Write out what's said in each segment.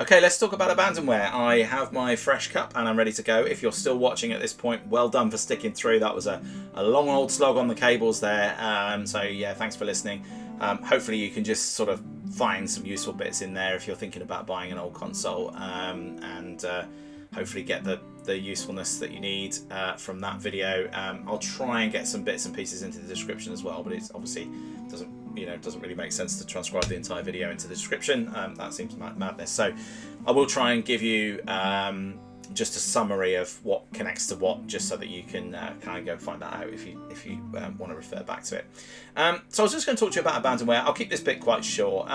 Okay, let's talk about Abandonware. I have my fresh cup and I'm ready to go. If you're still watching at this point, well done for sticking through. That was a long old slog on the cables there. So yeah, thanks for listening. Hopefully you can just sort of find some useful bits in there if you're thinking about buying an old console, and hopefully get the usefulness that you need from that video. I'll try and get some bits and pieces into the description as well, but it's obviously doesn't really make sense to transcribe the entire video into the description. That seems madness. So I will try and give you just a summary of what connects to what, just so that you can kind of go and find that out if you want to refer back to it. So I was just going to talk to you about Abandonware. I'll keep this bit quite short.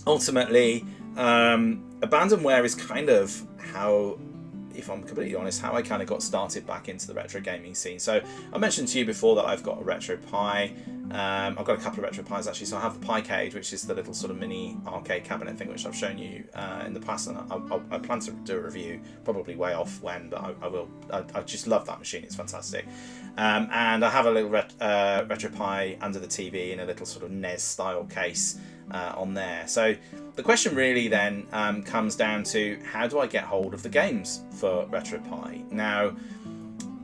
Ultimately, Abandonware is kind of how, if I'm completely honest, how I kind of got started back into the retro gaming scene. So I mentioned to you before that I've got a retro Pi. I've got a couple of retro Pis actually. So I have the Pi Cage, which is the little sort of mini arcade cabinet thing, which I've shown you in the past, and I plan to do a review, probably way off when, but I will. I just love that machine. It's fantastic. And I have a little retro Pi under the TV in a little sort of NES style case on there. So the question really then comes down to, how do I get hold of the games for RetroPie? Now,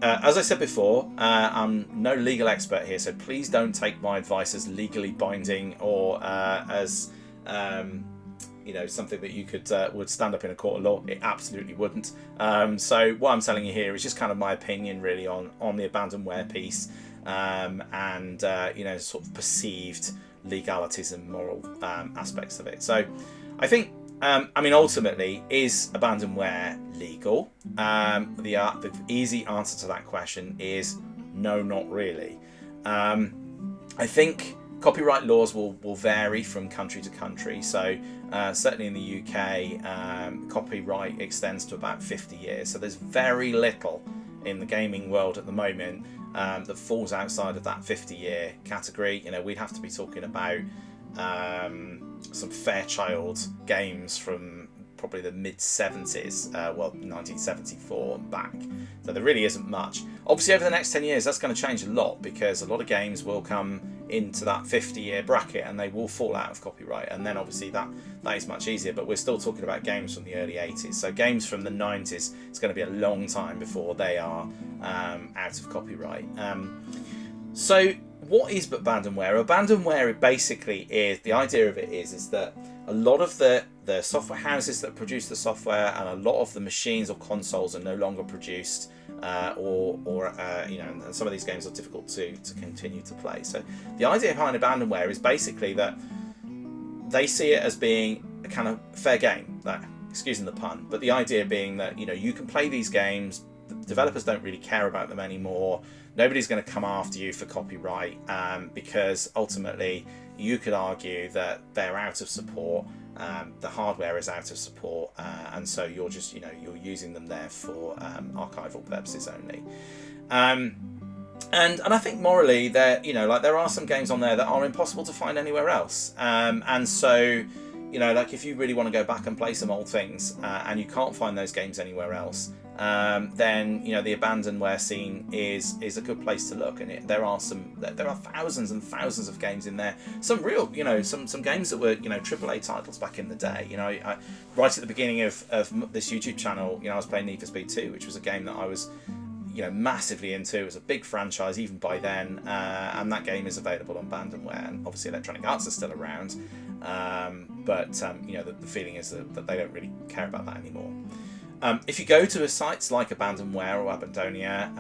as I said before, I'm no legal expert here, so please don't take my advice as legally binding or as something that you would stand up in a court of law. It absolutely wouldn't. So what I'm telling you here is just kind of my opinion really on the Abandonware piece, and sort of perceived legalities and moral aspects of it. So I think, ultimately, is Abandonware legal? The easy answer to that question is no, not really. I think copyright laws will vary from country to country. So certainly in the UK, copyright extends to about 50 years. So there's very little in the gaming world at the moment that falls outside of that 50-year category. We'd have to be talking about some Fairchild games from probably the mid-70s, 1974 and back. So there really isn't much. Obviously, over the next 10 years, that's going to change a lot, because a lot of games will come into that 50-year bracket and they will fall out of copyright, and then obviously that is much easier. But we're still talking about games from the early 80s. So games from the 90s, it's going to be a long time before they are out of copyright. So what is Abandonware? Abandonware basically is, the idea of it is that a lot of the software houses that produce the software and a lot of the machines or consoles are no longer produced, and some of these games are difficult to continue to play. So the idea behind Abandonware is basically that they see it as being a kind of fair game, excusing the pun, but the idea being that you can play these games, the developers don't really care about them anymore, nobody's going to come after you for copyright, because ultimately you could argue that they're out of support, the hardware is out of support, and so you're just you're using them there for archival purposes only. And I think morally there there are some games on there that are impossible to find anywhere else, and so if you really want to go back and play some old things and you can't find those games anywhere else, then the Abandonware scene is a good place to look. And there are thousands and thousands of games in there. Some real some games that were AAA titles back in the day. I right at the beginning of this YouTube channel, I was playing Need for Speed 2, which was a game that I was massively into. It was a big franchise even by then, and that game is available on Abandonware, and obviously Electronic Arts is still around, but the feeling is that they don't really care about that anymore. If you go to sites like Abandonware or Abandonware,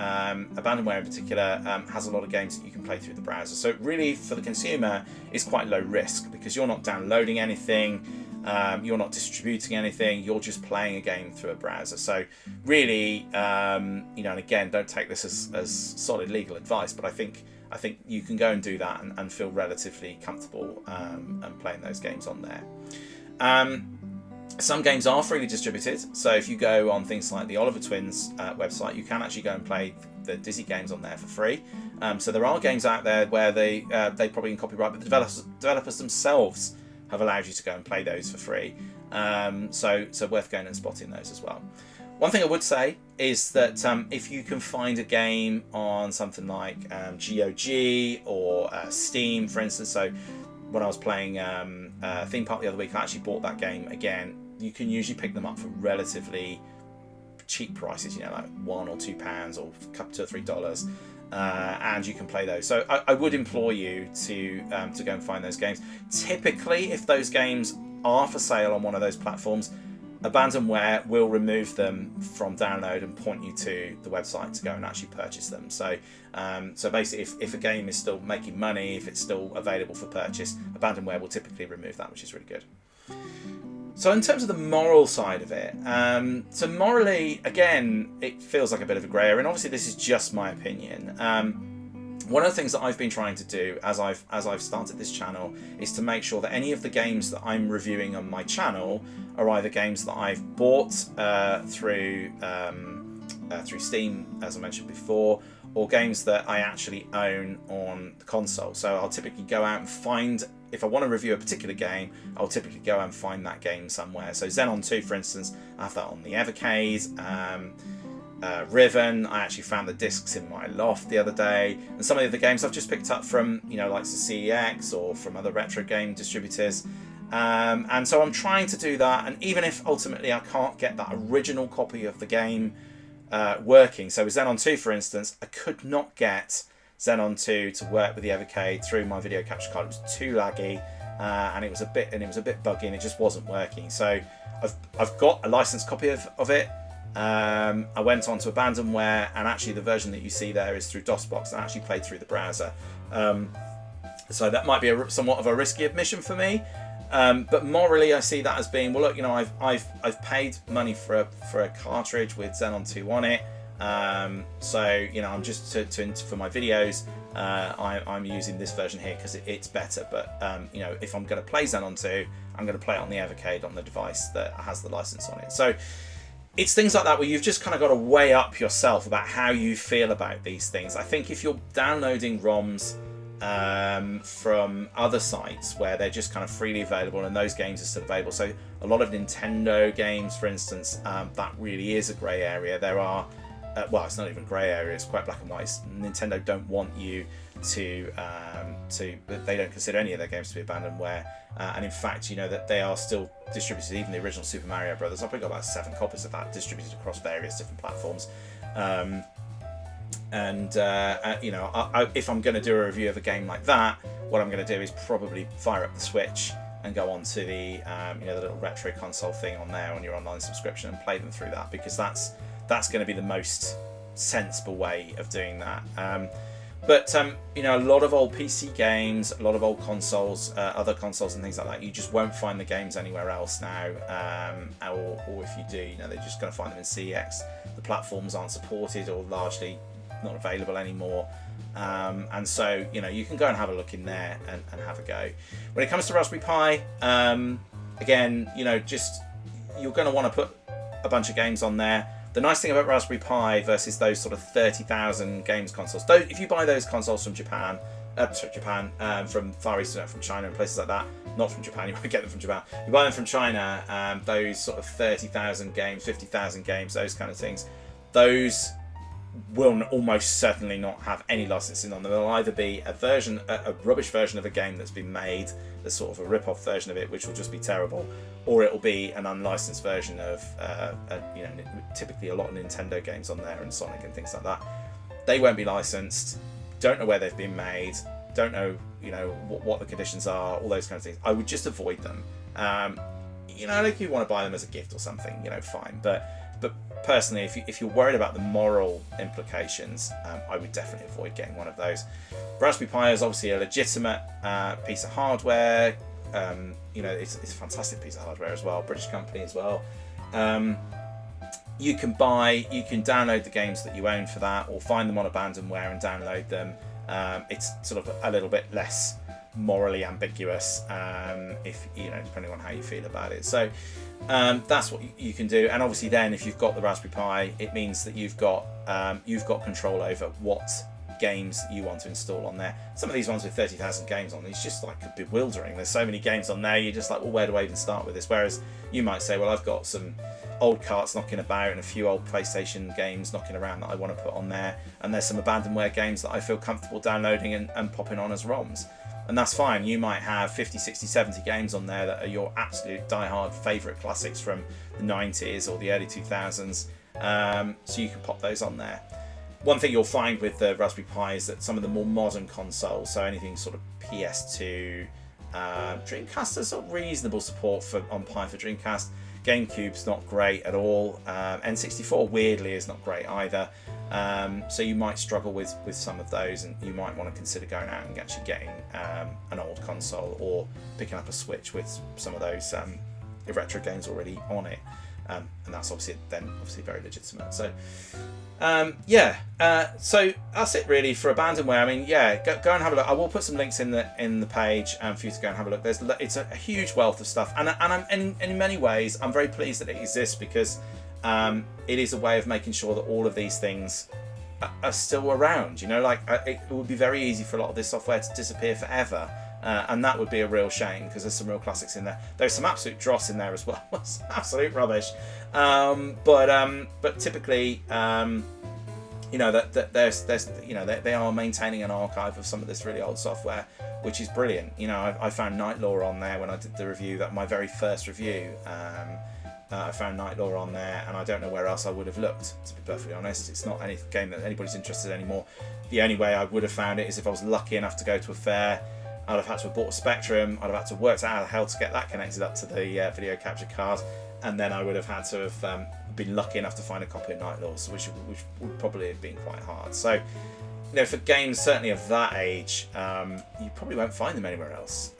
Abandonware in particular has a lot of games that you can play through the browser. So really, for the consumer, it's quite low risk, because you're not downloading anything, you're not distributing anything, you're just playing a game through a browser. So really, and again, don't take this as solid legal advice, but I think you can go and do that and feel relatively comfortable and playing those games on there. Some games are freely distributed, so if you go on things like the Oliver Twins website, you can actually go and play the Dizzy games on there for free. So there are games out there where they probably in copyright, but the developers themselves have allowed you to go and play those for free. So worth going and spotting those as well. One thing I would say is that if you can find a game on something like GOG or Steam, for instance. So when I was playing Theme Park the other week, I actually bought that game again you can usually pick them up for relatively cheap prices, you know, like £1 or £2 or $2 or $3, and you can play those. So I would implore you to go and find those games. Typically, if those games are for sale on one of those platforms, Abandonware will remove them from download and point you to the website to go and actually purchase them. So so basically, if a game is still making money, if it's still available for purchase, Abandonware will typically remove that, which is really good. So in terms of the moral side of it, so morally, again, it feels like a bit of a grey area, and obviously this is just my opinion. One of the things that I've been trying to do as I've started this channel is to make sure that any of the games that I'm reviewing on my channel are either games that I've bought through Steam, as I mentioned before, or games that I actually own on the console. So I'll typically go out and find, if I want to review a particular game, I'll typically go out and find that game somewhere. So Xenon 2, for instance, I have that on the Evercade. Riven, I actually found the discs in my loft the other day, and some of the other games I've just picked up from, you know, like the CEX or from other retro game distributors. And so I'm trying to do that, and even if ultimately I can't get that original copy of the game working, so with Xenon 2, for instance, I could not get Xenon 2 to work with the Evercade through my video capture card. It was too laggy, and it was a bit buggy, and it just wasn't working. So I've got a licensed copy of it. I went on to Abandonware, and actually the version that you see there is through DOSBox, and actually played through the browser. So that might be somewhat of a risky admission for me, but morally I see that as being, well, look, you know, I've paid money for a cartridge with Xenon 2 on it, so you know, I'm just for my videos, I'm using this version here because it's better. But you know, if I'm going to play Xenon 2, I'm going to play it on the Evercade on the device that has the license on it. So it's things like that where you've just kind of got to weigh up yourself about how you feel about these things. I think if you're downloading ROMs from other sites where they're just kind of freely available and those games are still available, so a lot of Nintendo games, for instance, that really is a grey area. There are, well, it's not even grey area, it's quite black and white. Nintendo don't want you to they don't consider any of their games to be abandonware, and in fact, you know, that they are still distributed. Even the original Super Mario Brothers, I've probably got about 7 copies of that distributed across various different platforms. You know, if I'm going to do a review of a game like that, what I'm going to do is probably fire up the Switch and go on to the you know, the little retro console thing on there on your online subscription and play them through that, because that's going to be the most sensible way of doing that. But you know, a lot of old PC games, a lot of old consoles, other consoles and things like that, you just won't find the games anywhere else now, or if you do, you know, they're just going to find them in CEX. The platforms aren't supported or largely not available anymore, and so, you know, you can go and have a look in there and have a go. When it comes to Raspberry Pi, again, you know, just you're going to want to put a bunch of games on there. The nice thing about Raspberry Pi versus those sort of 30,000 games consoles, though, if you buy those consoles from Japan, from Far East, from China and places like that, not from Japan, you won't get them from Japan, you buy them from China, those sort of 30,000 games, 50,000 games, those kind of things, those will almost certainly not have any licensing on them. They'll either be a rubbish version of a game that's been made, the sort of a rip-off version of it, which will just be terrible, or it will be an unlicensed version of, you know, typically a lot of Nintendo games on there and Sonic and things like that. They won't be licensed, don't know where they've been made, don't know, you know, what the conditions are, all those kinds of things. I would just avoid them. You know, if you want to buy them as a gift or something, you know, fine. But personally, if you're worried about the moral implications, I would definitely avoid getting one of those. Raspberry Pi is obviously a legitimate piece of hardware. You know, it's a fantastic piece of hardware as well, British company as well. You can download the games that you own for that, or find them on Abandonware and download them. It's sort of a little bit less morally ambiguous, if you know, depending on how you feel about it. So that's what you can do. And obviously, then if you've got the Raspberry Pi, it means that you've got control over what games you want to install on there. Some of these ones with 30,000 games on, it's just like bewildering. There's so many games on there, you're just like, well, where do I even start with this? Whereas you might say, well, I've got some old carts knocking about and a few old PlayStation games knocking around that I want to put on there, and there's some Abandonware games that I feel comfortable downloading and popping on as ROMs. and that's fine. You might have 50, 60, 70 games on there that are your absolute die-hard favourite classics from the 90s or the early 2000s, so you can pop those on there. One thing you'll find with the Raspberry Pi is that some of the more modern consoles, so anything sort of PS2, Dreamcast has got reasonable support on Pi for Dreamcast. GameCube's not great at all. N64 weirdly is not great either. So you might struggle with some of those, and you might want to consider going out and actually getting an old console or picking up a Switch with some of those retro games already on it. And that's obviously very legitimate. So so that's it really for Abandonware. I mean, go and have a look. I will put some links in the page for you to go and have a look. It's a huge wealth of stuff, and in many ways I'm very pleased that it exists, because it is a way of making sure that all of these things are still around. You know, like it would be very easy for a lot of this software to disappear forever. And that would be a real shame, because there's some real classics in there. There's some absolute dross in there as well. It's absolute rubbish. But typically, that there's they are maintaining an archive of some of this really old software, which is brilliant. You know, I found Night Law on there when I did the review, that my very first review. I found Night Law on there, and I don't know where else I would have looked, to be perfectly honest. It's not any game that anybody's interested in anymore. The only way I would have found it is if I was lucky enough to go to a fair. I'd have had to have bought a Spectrum, I'd have had to work out how to get that connected up to the video capture card, and then I would have had to have been lucky enough to find a copy of Night Law, which would probably have been quite hard. So, you know, for games certainly of that age, you probably won't find them anywhere else.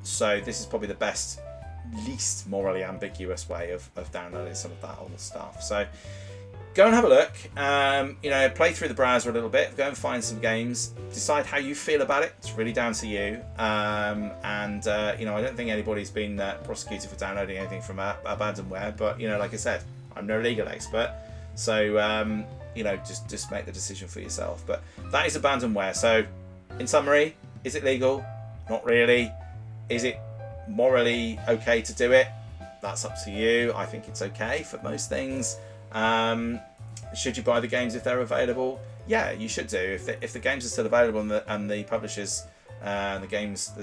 So this is probably the best, least morally ambiguous way of downloading some of that old stuff. So go and have a look, play through the browser a little bit, go and find some games, decide how you feel about it. It's really down to you. I don't think anybody's been prosecuted for downloading anything from Abandonware, but, like I said, I'm no legal expert. So, just make the decision for yourself. But that is Abandonware. So, in summary, is it legal? Not really. Is it morally okay to do it? That's up to you. I think it's okay for most things. Should you buy the games if they're available? Yeah, you should do. If the games are still available and the publishers and the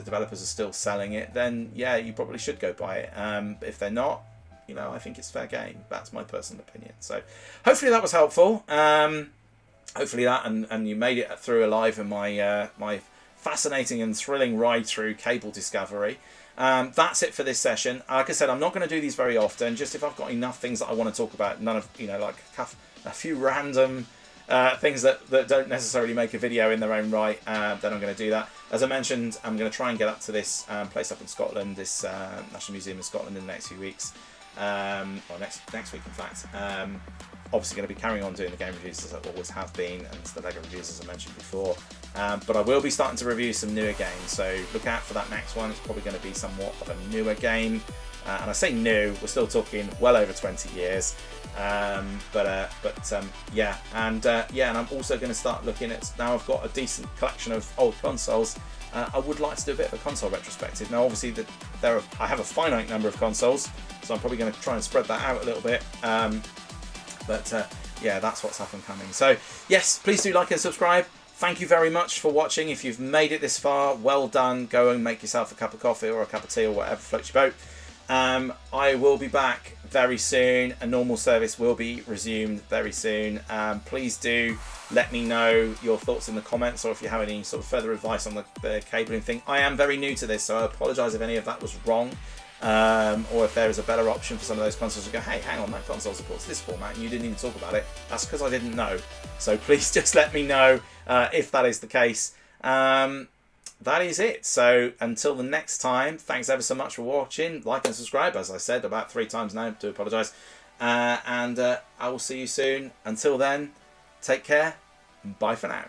developers are still selling it, then yeah, you probably should go buy it. But if they're not, I think it's fair game. That's my personal opinion. So hopefully that was helpful. Hopefully that and you made it through alive in my fascinating and thrilling ride through cable discovery. That's it for this session. Like I said, I'm not going to do these very often. Just if I've got enough things that I want to talk about, none of like a few random things that don't necessarily make a video in their own right, then I'm going to do that. As I mentioned, I'm going to try and get up to this place up in Scotland, this National Museum of Scotland, in the next few weeks, or next week in fact. Obviously going to be carrying on doing the game reviews as I always have been, and the LEGO reviews as I mentioned before. But I will be starting to review some newer games, so look out for that next one. It's probably going to be somewhat of a newer game. And I say new, we're still talking well over 20 years. And I'm also going to start looking at, now I've got a decent collection of old consoles, I would like to do a bit of a console retrospective. Now obviously I have a finite number of consoles, so I'm probably going to try and spread that out a little bit. That's what's up and coming. So yes, please do like and subscribe. Thank you very much for watching. If you've made it this far, well done. Go and make yourself a cup of coffee or a cup of tea or whatever floats your boat. I will be back very soon. A normal service will be resumed very soon. Please do let me know your thoughts in the comments, or if you have any sort of further advice on the cabling thing. I am very new to this, so I apologise if any of that was wrong. Or if there is a better option for some of those consoles to go, hey, hang on, that console supports this format and you didn't even talk about it. That's because I didn't know. So please just let me know if that is the case. That is it. So until the next time, thanks ever so much for watching. Like and subscribe, as I said about 3 times now. I do apologise. I will see you soon. Until then, take care. Bye for now.